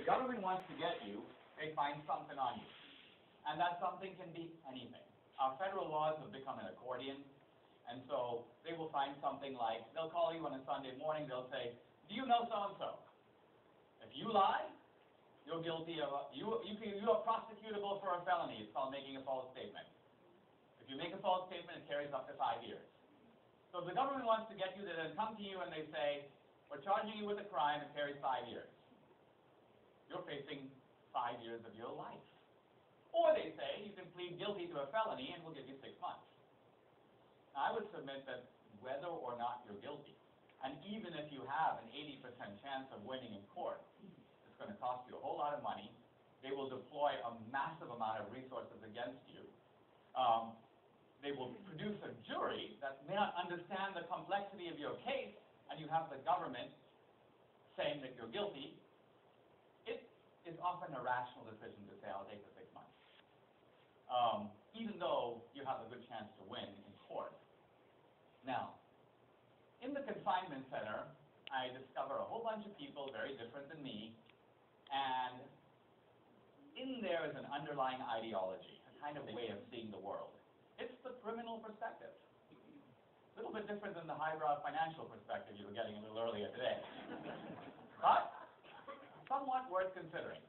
government wants to get you, they find something on you. And that something can be anything. Our federal laws have become an accordion, and so they will find something like, they'll call you on a Sunday morning, they'll say, do you know so-and-so? If you lie, you're guilty of, you are prosecutable for a felony. It's called making a false statement. If you make a false statement, it carries up to 5 years. So if the government wants to get you, they then come to you and they say, we're charging you with a crime, it carries 5 years. You're facing 5 years of your life. Or they say, you can plead guilty to a felony and we'll give you 6 months. Now, I would submit that whether or not you're guilty, and even if you have an 80% chance of winning in court, it's going to cost you a whole lot of money. They will deploy a massive amount of resources against you. They will produce a jury that may not understand the complexity of your case, and you have the government saying that you're guilty. It is often a rational decision to say, I'll take the 6 months. Even though you have a good chance to win in court. Now, in the confinement center, I discover a whole bunch of people very different than me, and in there is an underlying ideology, a kind of way of seeing the world. It's the criminal perspective. A little bit different than the highbrow financial perspective you were getting a little earlier today. But somewhat worth considering.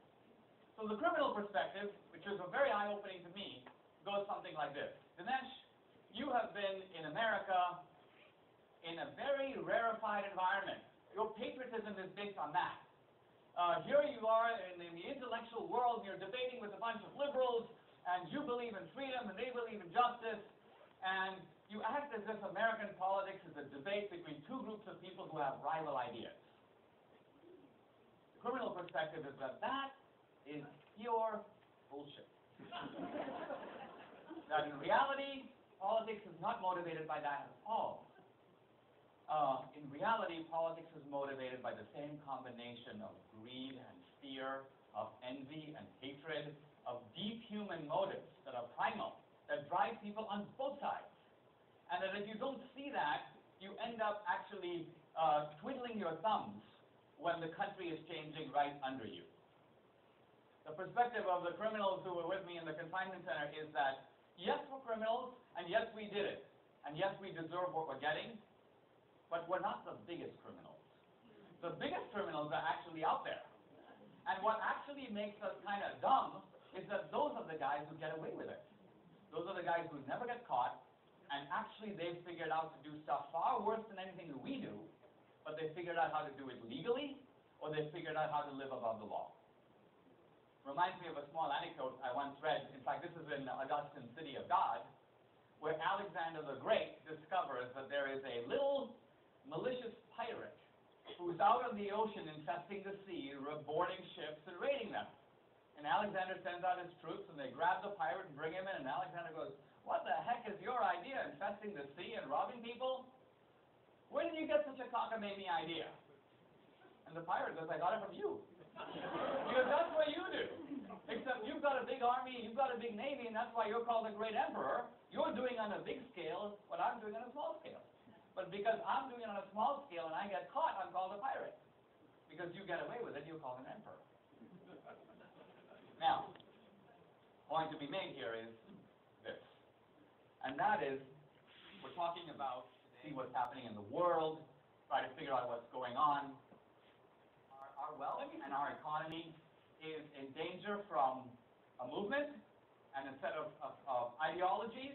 So the criminal perspective, which is very eye-opening to me, goes something like this. Dinesh, you have been in America in a very rarefied environment. Your patriotism is based on that. Here you are in the intellectual world, and you're debating with a bunch of liberals, and you believe in freedom, and they believe in justice, and you act as if American politics is a debate between two groups of people who have rival ideas. The criminal perspective is that that is pure bullshit. That in reality, politics is not motivated by that at all. In reality, politics is motivated by the same combination of greed and fear, of envy and hatred, of deep human motives that are primal, that drive people on both sides. And that if you don't see that, you end up actually twiddling your thumbs when the country is changing right under you. The perspective of the criminals who were with me in the confinement center is that, yes, we're criminals, and yes, we did it, and yes, we deserve what we're getting, but we're not the biggest criminals. The biggest criminals are actually out there. And what actually makes us kind of dumb is that those are the guys who get away with it. Those are the guys who never get caught, and actually they've figured out to do stuff far worse than anything that we do, but they figured out how to do it legally, or they figured out how to live above the law. Reminds me of a small anecdote I once read. In fact, this is in Augustine's City of God, where Alexander the Great discovers that there is a little malicious pirate who's out on the ocean infesting the sea, boarding ships and raiding them. And Alexander sends out his troops, and they grab the pirate and bring him in, and Alexander goes, what the heck is your idea, infesting the sea and robbing people? Where did you get such a cockamamie idea? And the pirate goes, I got it from you. Because that's what you do. Except you've got a big army, you've got a big navy, and that's why you're called the great emperor. You're doing on a big scale what I'm doing on a small scale. But because I'm doing it on a small scale and I get caught, I'm called a pirate. Because you get away with it, you're called an emperor. Now, point to be made here is this. And that is, we're talking about see what's happening in the world, try to figure out what's going on. Our wealth and our economy is in danger from a movement and a set of ideologies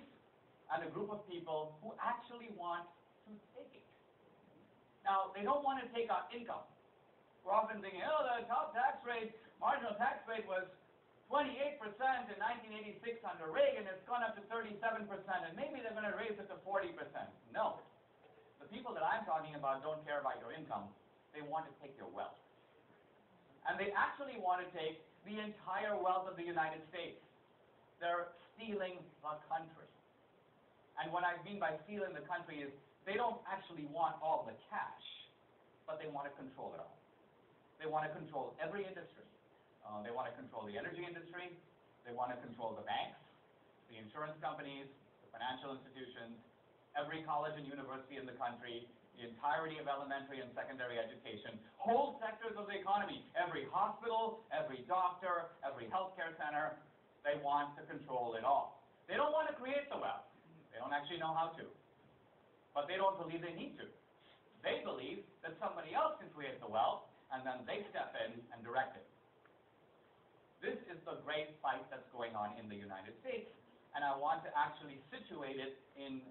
and a group of people who actually want to take it. Now, they don't want to take our income. We're often thinking, oh, the top tax rate, marginal tax rate was 28% in 1986 under Reagan. It's gone up to 37%, and maybe they're going to raise it to 40%. No. The people that I'm talking about don't care about your income. They want to take your wealth. And they actually want to take the entire wealth of the United States. They're stealing the country. And what I mean by stealing the country is they don't actually want all the cash, but they want to control it all. They want to control every industry. They want to control the energy industry. They want to control the banks, the insurance companies, the financial institutions, every college and university in the country, the entirety of elementary and secondary education, whole sectors of the economy, every hospital, every doctor, every healthcare center, they want to control it all. They don't want to create the wealth. They don't actually know how to. But they don't believe they need to. They believe that somebody else can create the wealth, and then they step in and direct it. This is the great fight that's going on in the United States, and I want to actually situate it in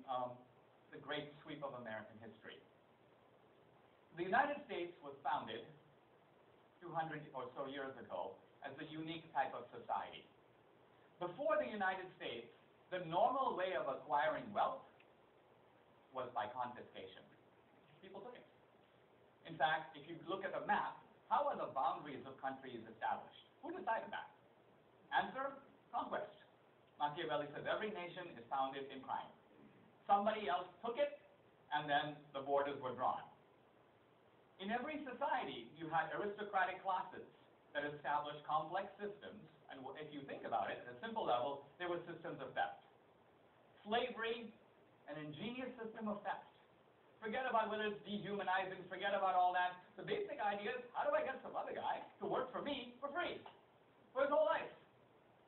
the great sweep of American history. The United States was founded 200 or so years ago as a unique type of society. Before the United States, the normal way of acquiring wealth was by confiscation. People took it. In fact, if you look at a map, how are the boundaries of countries established? Who decided that? Answer, conquest. Machiavelli says every nation is founded in crime. Somebody else took it, and then the borders were drawn. In every society, you had aristocratic classes that established complex systems, and if you think about it, at a simple level, they were systems of theft. Slavery, an ingenious system of theft. Forget about whether it's dehumanizing, forget about all that. The basic idea is, how do I get some other guy to work for me for free, for his whole life?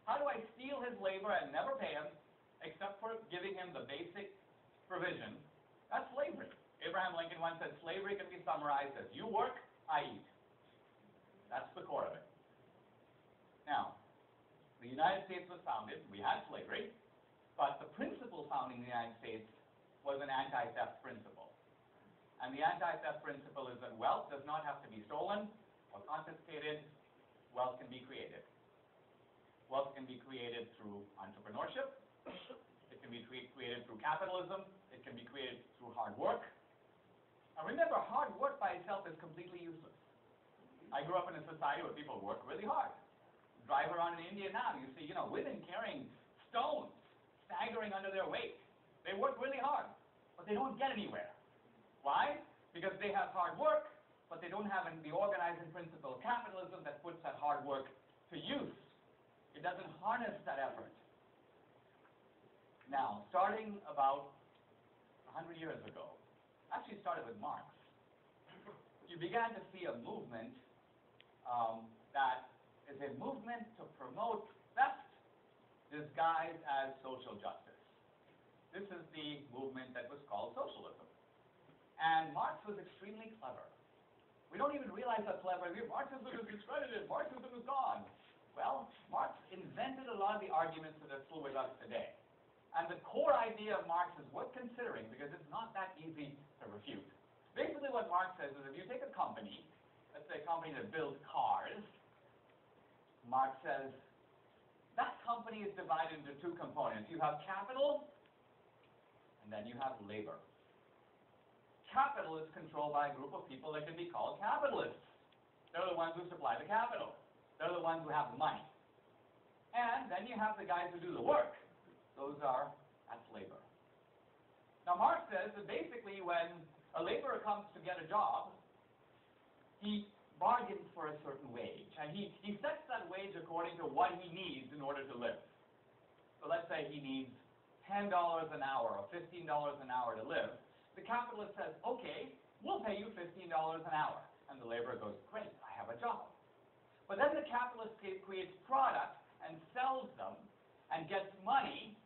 How do I steal his labor and never pay him, except for giving him the basic provision? That's slavery. Abraham Lincoln once said, slavery can be summarized as, you work, I eat. That's the core of it. Now, the United States was founded, we had slavery, but the principle founding the United States was an anti-theft principle. And the anti-theft principle is that wealth does not have to be stolen or confiscated, wealth can be created. Wealth can be created through entrepreneurship, it can be created through capitalism, it can be created through hard work. Now remember, hard work by itself is completely useless. I grew up in a society where people work really hard. Drive around in India now, you see, women carrying stones, staggering under their weight. They work really hard, but they don't get anywhere. Why? Because they have hard work, but they don't have the organizing principle of capitalism that puts that hard work to use. It doesn't harness that effort. Now, starting about 100 years ago, actually started with Marx, you began to see a movement that is a movement to promote theft disguised as social justice. This is the movement that was called socialism. And Marx was extremely clever. We don't even realize how clever he is. Marxism is discredited. Marxism is gone. Well, Marx invented a lot of the arguments that are still with us today. And the core idea of Marx is worth considering because it's not that easy to refute. Basically what Marx says is if you take a company, let's say a company that builds cars, Marx says that company is divided into two components. You have capital, and then you have labor. Capital is controlled by a group of people that can be called capitalists. They're the ones who supply the capital. They're the ones who have the money. And then you have the guys who do the work. That's labor. Now Marx says that basically when a laborer comes to get a job, he bargains for a certain wage. And he sets that wage according to what he needs in order to live. So let's say he needs $10 an hour or $15 an hour to live. The capitalist says, okay, we'll pay you $15 an hour. And the laborer goes, great, I have a job. But then the capitalist creates products and sells them and gets money,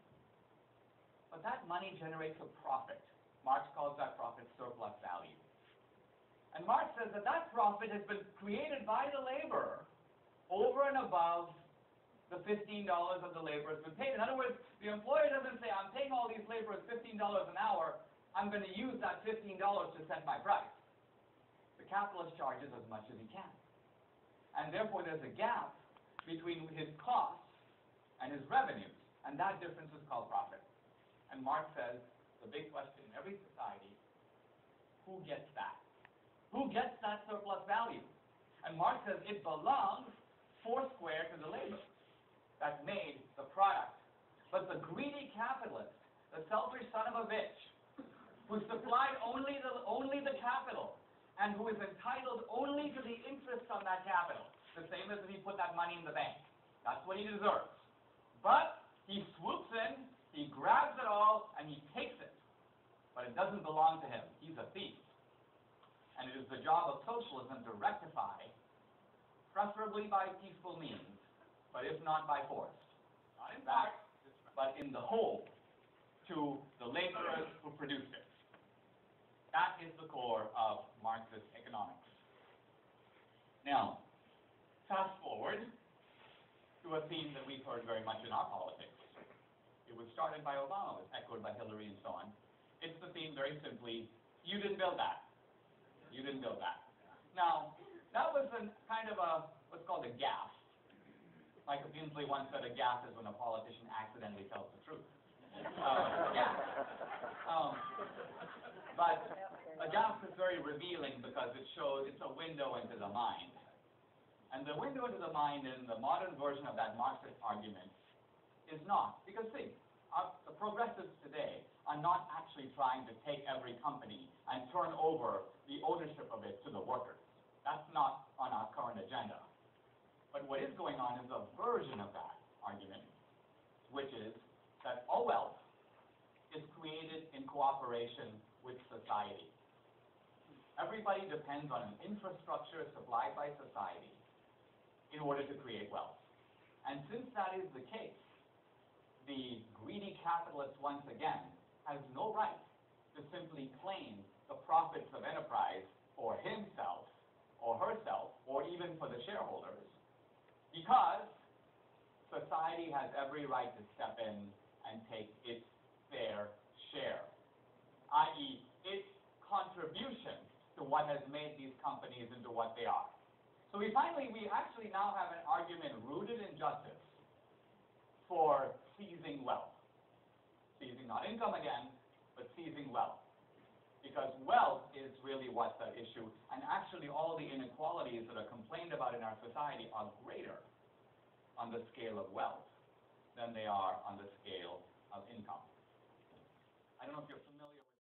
but that money generates a profit. Marx calls that profit surplus value. And Marx says that that profit has been created by the laborer over and above the $15 that the laborer has been paid. In other words, the employer doesn't say, I'm paying all these laborers $15 an hour, I'm going to use that $15 to set my price. The capitalist charges as much as he can. And therefore there's a gap between his costs and his revenues, and that difference is called profit. And Marx says, the big question in every society, who gets that? Who gets that surplus value? And Marx says it belongs foursquare to the labor that made the product. But the greedy capitalist, the selfish son of a bitch, who supplied only the capital, and who is entitled only to the interest on that capital, the same as if he put that money in the bank. That's what he deserves. But he swoops in, he grabs it all, and he takes it. But it doesn't belong to him. He's a thief. is the job of socialism to rectify, preferably by peaceful means, but if not by force, not in fact, but in the whole, to the laborers who produced it. That is the core of Marxist economics. Now, fast forward to a theme that we've heard very much in our politics. It was started by Obama, was echoed by Hillary and so on. It's the theme very simply, you didn't build that. You didn't build that. Now, that was kind of what's called a gaffe. Michael Kinsley once said a gaffe is when a politician accidentally tells the truth. But a gaffe is very revealing because it shows it's a window into the mind. And the window into the mind in the modern version of that Marxist argument is not. Because see, the progressives today are not actually trying to take every company and turn over the ownership of it to the workers. That's not on our current agenda. But what is going on is a version of that argument, which is that all wealth is created in cooperation with society. Everybody depends on an infrastructure supplied by society in order to create wealth. And since that is the case, the greedy capitalist once again has no right to simply claim the profits of enterprise for himself or herself or even for the shareholders, because society has every right to step in and take its fair share, i.e. its contribution to what has made these companies into what they are. So we actually now have an argument rooted in justice for seizing wealth. Seizing not income again, but seizing wealth. Because wealth is really what's at issue, and actually all the inequalities that are complained about in our society are greater on the scale of wealth than they are on the scale